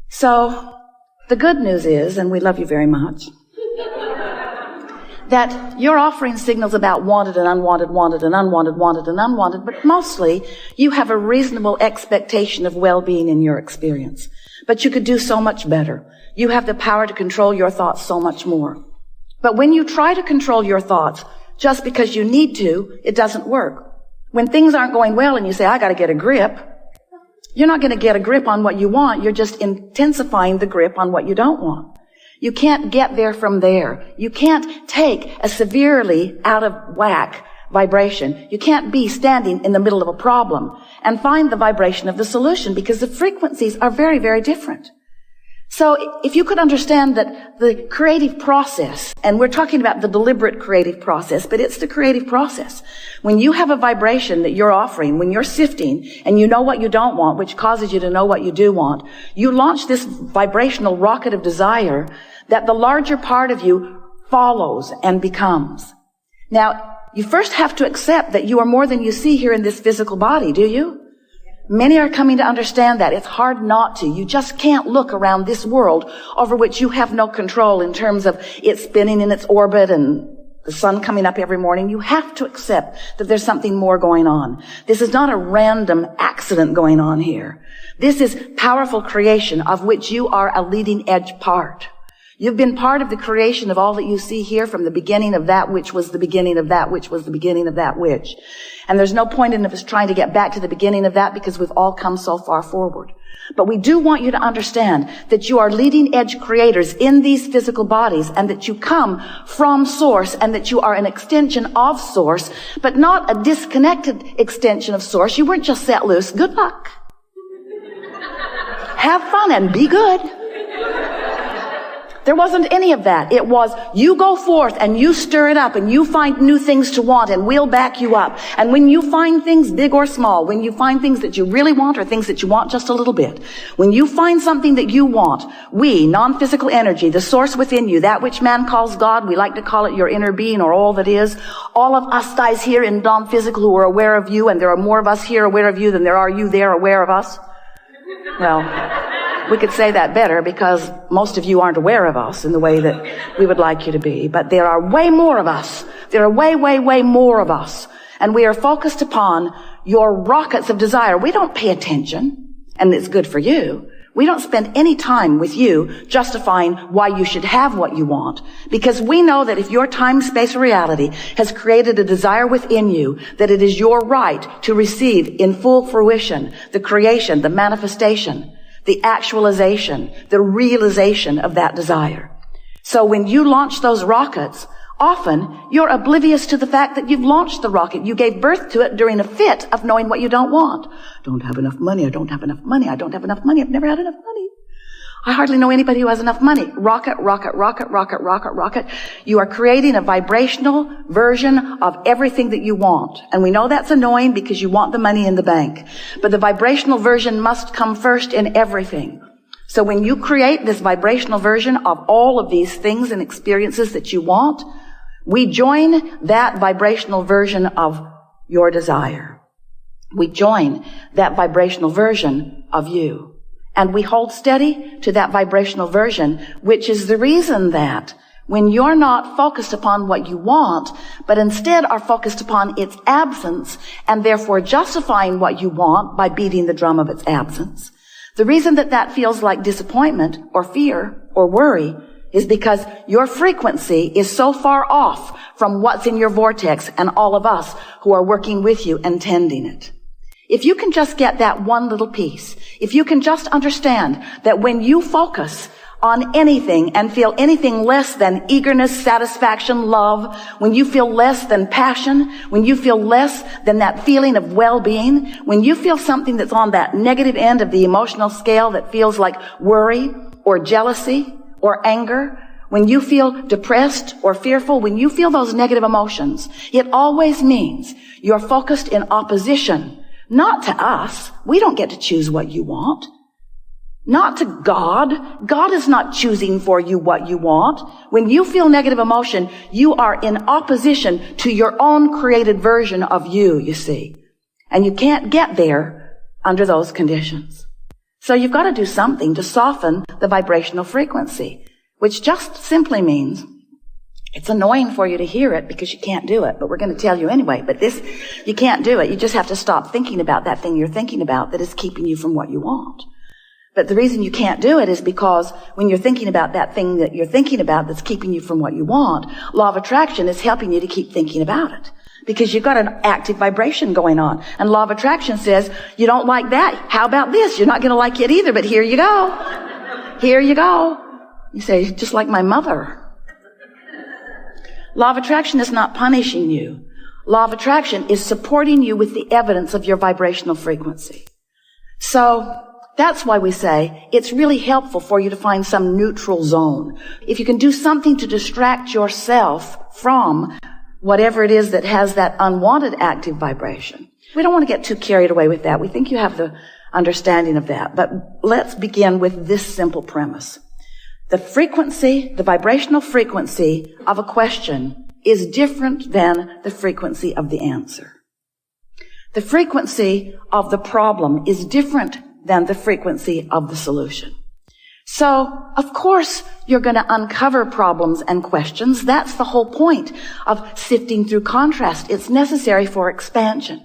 So the good news is, and we love you very much, that you're offering signals about wanted and unwanted, wanted and unwanted, wanted and unwanted, but mostly you have a reasonable expectation of well-being in your experience. But you could do so much better. You have the power to control your thoughts so much more. But when you try to control your thoughts just because you need to, it doesn't work. When things aren't going well and you say, I got to get a grip, you're not going to get a grip on what you want. You're just intensifying the grip on what you don't want. You can't get there from there. You can't take a severely out of whack vibration. You can't be standing in the middle of a problem and find the vibration of the solution, because the frequencies are very, very different. So if you could understand that the creative process, and we're talking about the deliberate creative process, but it's the creative process. When you have a vibration that you're offering, when you're sifting and you know what you don't want, which causes you to know what you do want, you launch this vibrational rocket of desire that the larger part of you follows and becomes. Now, you first have to accept that you are more than you see here in this physical body, do you? Many are coming to understand that. It's hard not to. You just can't look around this world over which you have no control in terms of it spinning in its orbit and the sun coming up every morning. You have to accept that there's something more going on. This is not a random accident going on here. This is powerful creation of which you are a leading edge part. You've been part of the creation of all that you see here from the beginning of that which was the beginning of that which was the beginning of that which. And there's no point in us trying to get back to the beginning of that, because we've all come so far forward. But we do want you to understand that you are leading edge creators in these physical bodies, and that you come from Source, and that you are an extension of Source, but not a disconnected extension of Source. You weren't just set loose. Good luck. Have fun and be good. There wasn't any of that. It was, you go forth and you stir it up and you find new things to want, and we'll back you up. And when you find things big or small, when you find things that you really want or things that you want just a little bit, when you find something that you want, we, non-physical energy, the source within you, that which man calls God, we like to call it your inner being or all that is, all of us guys here in non-physical who are aware of you, and there are more of us here aware of you than there are you there aware of us. Well, we could say that better, because most of you aren't aware of us in the way that we would like you to be. But there are way more of us. There are way, way, way more of us. And we are focused upon your rockets of desire. We don't pay attention, and it's good for you. We don't spend any time with you justifying why you should have what you want, because we know that if your time, space, or reality has created a desire within you, that it is your right to receive in full fruition the creation, the manifestation, the actualization, the realization of that desire. So when you launch those rockets, often you're oblivious to the fact that you've launched the rocket. You gave birth to it during a fit of knowing what you don't want. Don't have enough money. I don't have enough money. I don't have enough money. I've never had enough money. I hardly know anybody who has enough money. Rocket, rocket, rocket, rocket, rocket, rocket. You are creating a vibrational version of everything that you want. And we know that's annoying because you want the money in the bank. But the vibrational version must come first in everything. So when you create this vibrational version of all of these things and experiences that you want, we join that vibrational version of your desire. We join that vibrational version of you. And we hold steady to that vibrational version, which is the reason that when you're not focused upon what you want, but instead are focused upon its absence, and therefore justifying what you want by beating the drum of its absence, the reason that that feels like disappointment or fear or worry is because your frequency is so far off from what's in your vortex and all of us who are working with you and tending it. If you can just get that one little piece, if you can just understand that when you focus on anything and feel anything less than eagerness, satisfaction, love, when you feel less than passion, when you feel less than that feeling of well-being, when you feel something that's on that negative end of the emotional scale that feels like worry or jealousy or anger, when you feel depressed or fearful, when you feel those negative emotions, it always means you're focused in opposition. Not to us. We don't get to choose what you want. Not to God. God is not choosing for you what you want. When you feel negative emotion, you are in opposition to your own created version of you see. And you can't get there under those conditions. So you've got to do something to soften the vibrational frequency, which just simply means it's annoying for you to hear it because you can't do it, but we're going to tell you anyway. But you can't do it. You just have to stop thinking about that thing you're thinking about that is keeping you from what you want. But the reason you can't do it is because when you're thinking about that thing that you're thinking about that's keeping you from what you want, law of attraction is helping you to keep thinking about it. Because you've got an active vibration going on. And law of attraction says, you don't like that. How about this? You're not going to like it either, but here you go. Here you go. You say, just like my mother. Law of attraction is not punishing you. Law of attraction is supporting you with the evidence of your vibrational frequency. So that's why we say it's really helpful for you to find some neutral zone. If you can do something to distract yourself from whatever it is that has that unwanted active vibration. We don't want to get too carried away with that. We think you have the understanding of that. But let's begin with this simple premise. The frequency, the vibrational frequency of a question is different than the frequency of the answer. The frequency of the problem is different than the frequency of the solution. So, of course, you're going to uncover problems and questions. That's the whole point of sifting through contrast. It's necessary for expansion.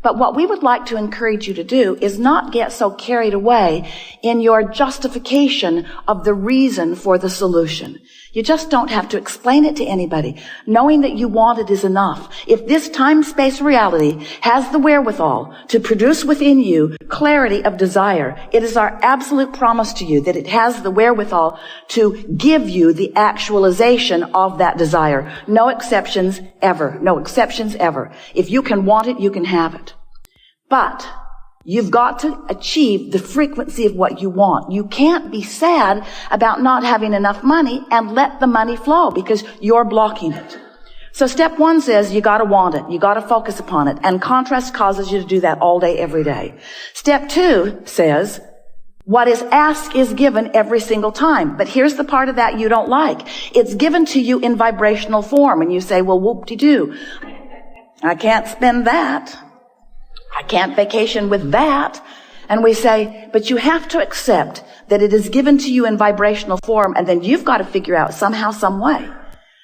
But what we would like to encourage you to do is not get so carried away in your justification of the reason for the solution. You just don't have to explain it to anybody. Knowing that you want it is enough. If this time-space reality has the wherewithal to produce within you clarity of desire, it is our absolute promise to you that it has the wherewithal to give you the actualization of that desire. No exceptions ever. No exceptions ever. If you can want it, you can have it. But you've got to achieve the frequency of what you want. You can't be sad about not having enough money and let the money flow because you're blocking it. So step one says you got to want it. You got to focus upon it. And contrast causes you to do that all day, every day. Step two says what is asked is given every single time. But here's the part of that you don't like. It's given to you in vibrational form. And you say, well, whoop-de-doo. I can't spend that. I can't vacation with that. And we say, but you have to accept that it is given to you in vibrational form, and then you've got to figure out somehow, some way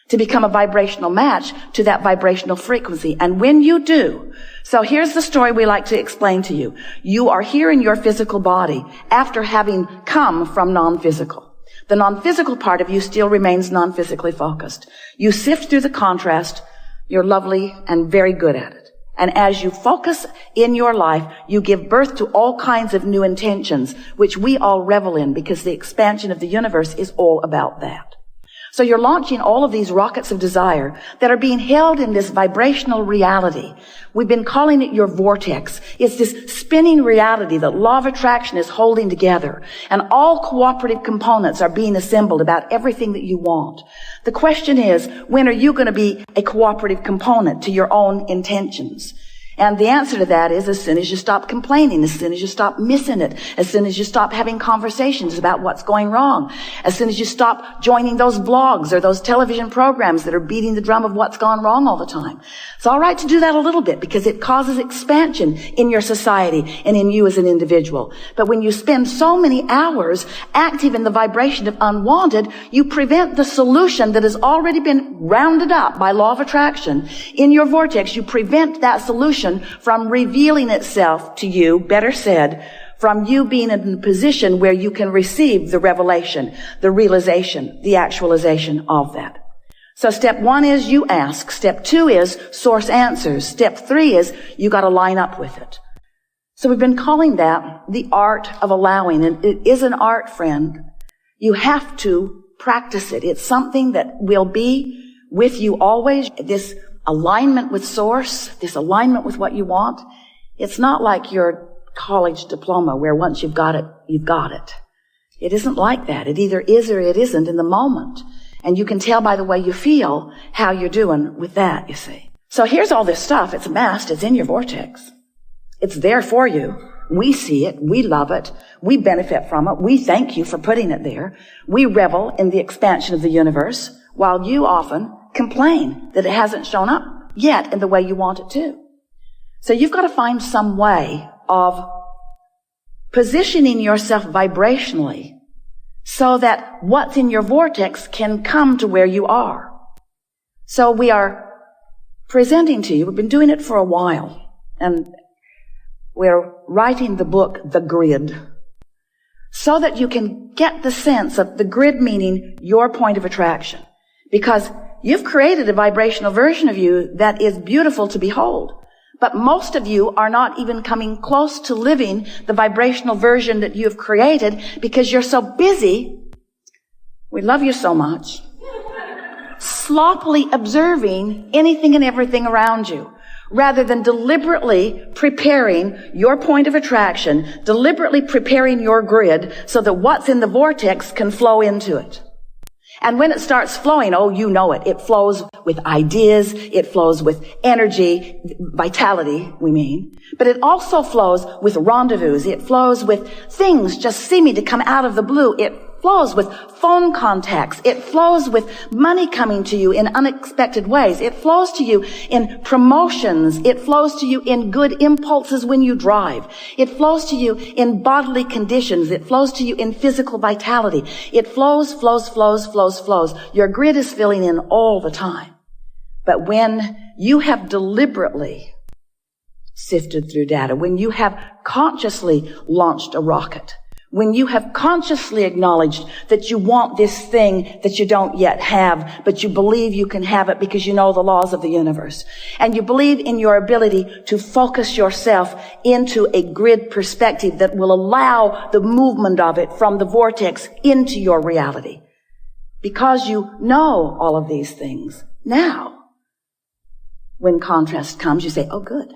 to become a vibrational match to that vibrational frequency. And when you do, so here's the story we like to explain to you. You are here in your physical body after having come from non-physical. The non-physical part of you still remains non-physically focused. You sift through the contrast. You're lovely and very good at it. And as you focus in your life, you give birth to all kinds of new intentions, which we all revel in because the expansion of the universe is all about that. So you're launching all of these rockets of desire that are being held in this vibrational reality. We've been calling it your vortex. It's this spinning reality that law of attraction is holding together. And all cooperative components are being assembled about everything that you want. The question is, when are you going to be a cooperative component to your own intentions? And the answer to that is as soon as you stop complaining, as soon as you stop missing it, as soon as you stop having conversations about what's going wrong, as soon as you stop joining those blogs or those television programs that are beating the drum of what's gone wrong all the time. It's all right to do that a little bit because it causes expansion in your society and in you as an individual. But when you spend so many hours active in the vibration of unwanted, you prevent the solution that has already been rounded up by law of attraction in your vortex. You prevent that solution from revealing itself to you, better said, from you being in a position where you can receive the revelation, the realization, the actualization of that. So step one is you ask. Step two is source answers. Step three is you got to line up with it. So we've been calling that the art of allowing. And it is an art, friend. You have to practice it. It's something that will be with you always. This alignment with source, this alignment with what you want. It's not like your college diploma where once you've got it, you've got it. It isn't like that. It either is or it isn't in the moment. And you can tell by the way you feel how you're doing with that, you see. So here's all this stuff. It's amassed. It's in your vortex. It's there for you. We see it. We love it. We benefit from it. We thank you for putting it there. We revel in the expansion of the universe while you often complain that it hasn't shown up yet in the way you want it to. So you've got to find some way of positioning yourself vibrationally so that what's in your vortex can come to where you are. So we are presenting to you, we've been doing it for a while, and we're writing the book, The Grid, so that you can get the sense of the grid meaning your point of attraction. Because you've created a vibrational version of you that is beautiful to behold. But most of you are not even coming close to living the vibrational version that you've created because you're so busy. We love you so much. Sloppily observing anything and everything around you, rather than deliberately preparing your point of attraction, deliberately preparing your grid so that what's in the vortex can flow into it. And when it starts flowing, oh, you know it. It flows with ideas. It flows with energy, vitality, we mean. But it also flows with rendezvous. It flows with things just seeming to come out of the blue. It flows with phone contacts. It flows with money coming to you in unexpected ways. It flows to you in promotions. It flows to you in good impulses when you drive. It flows to you in bodily conditions. It flows to you in physical vitality. It flows. Your grid is filling in all the time. But when you have deliberately sifted through data, when you have consciously launched a rocket, when you have consciously acknowledged that you want this thing that you don't yet have, but you believe you can have it because you know the laws of the universe, and you believe in your ability to focus yourself into a grid perspective that will allow the movement of it from the vortex into your reality. Because you know all of these things, now, when contrast comes, you say, oh good,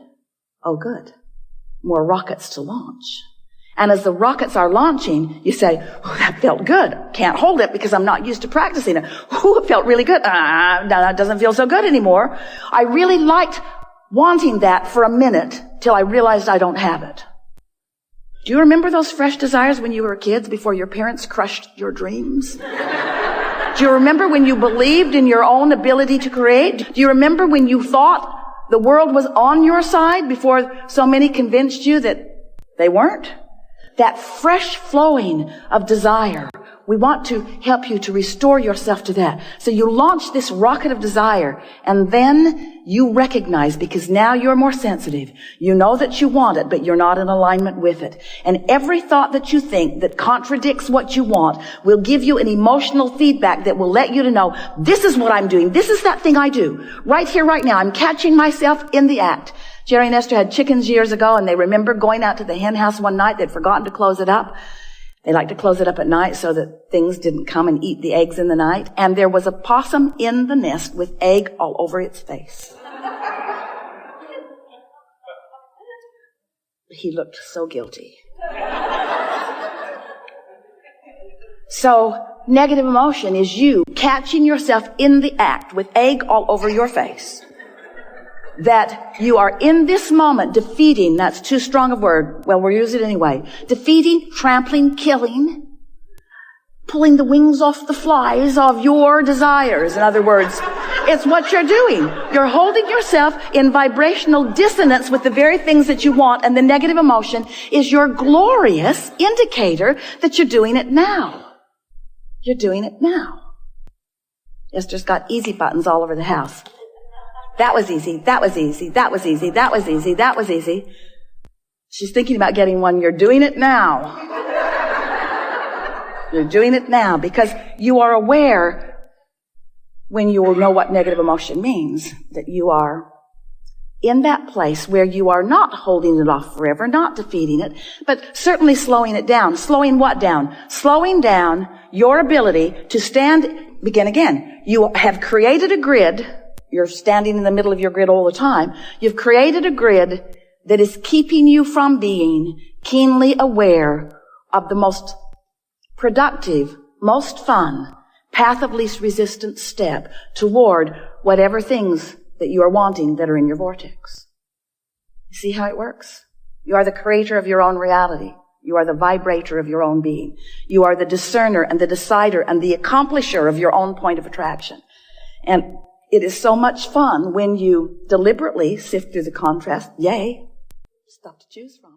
more rockets to launch. And as the rockets are launching, you say, oh, that felt good. Can't hold it because I'm not used to practicing it. Oh, it felt really good. No, that doesn't feel so good anymore. I really liked wanting that for a minute till I realized I don't have it. Do you remember those fresh desires when you were kids before your parents crushed your dreams? Do you remember when you believed in your own ability to create? Do you remember when you thought the world was on your side before so many convinced you that they weren't? That fresh flowing of desire. We want to help you to restore yourself to that. So you launch this rocket of desire, and then you recognize, because now you're more sensitive. You know that you want it, but you're not in alignment with it. And every thought that you think that contradicts what you want will give you an emotional feedback that will let you to know, this is what I'm doing. This is that thing I do. Right here, right now. I'm catching myself in the act. Jerry and Esther had chickens years ago, and they remember going out to the hen house one night. They'd forgotten to close it up. They liked to close it up at night so that things didn't come and eat the eggs in the night. And there was a possum in the nest with egg all over its face. He looked so guilty. So negative emotion is you catching yourself in the act with egg all over your face. That you are in this moment defeating, that's too strong a word, well, we'll use it anyway, defeating, trampling, killing, pulling the wings off the flies of your desires. In other words, it's what you're doing. You're holding yourself in vibrational dissonance with the very things that you want, and the negative emotion is your glorious indicator that you're doing it now. You're doing it now. Esther's got easy buttons all over the house. That was easy. That was easy. That was easy. That was easy. That was easy. She's thinking about getting one. You're doing it now. You're doing it now because you are aware when you will know what negative emotion means, that you are in that place where you are not holding it off forever, not defeating it, but certainly slowing it down. Slowing what down? Slowing down your ability to stand, begin again. You have created a grid. You're standing in the middle of your grid all the time. You've created a grid that is keeping you from being keenly aware of the most productive, most fun, path of least resistance step toward whatever things that you are wanting that are in your vortex. You see how it works? You are the creator of your own reality. You are the vibrator of your own being. You are the discerner and the decider and the accomplisher of your own point of attraction. And it is so much fun when you deliberately sift through the contrast. Yay. Stuff to choose from.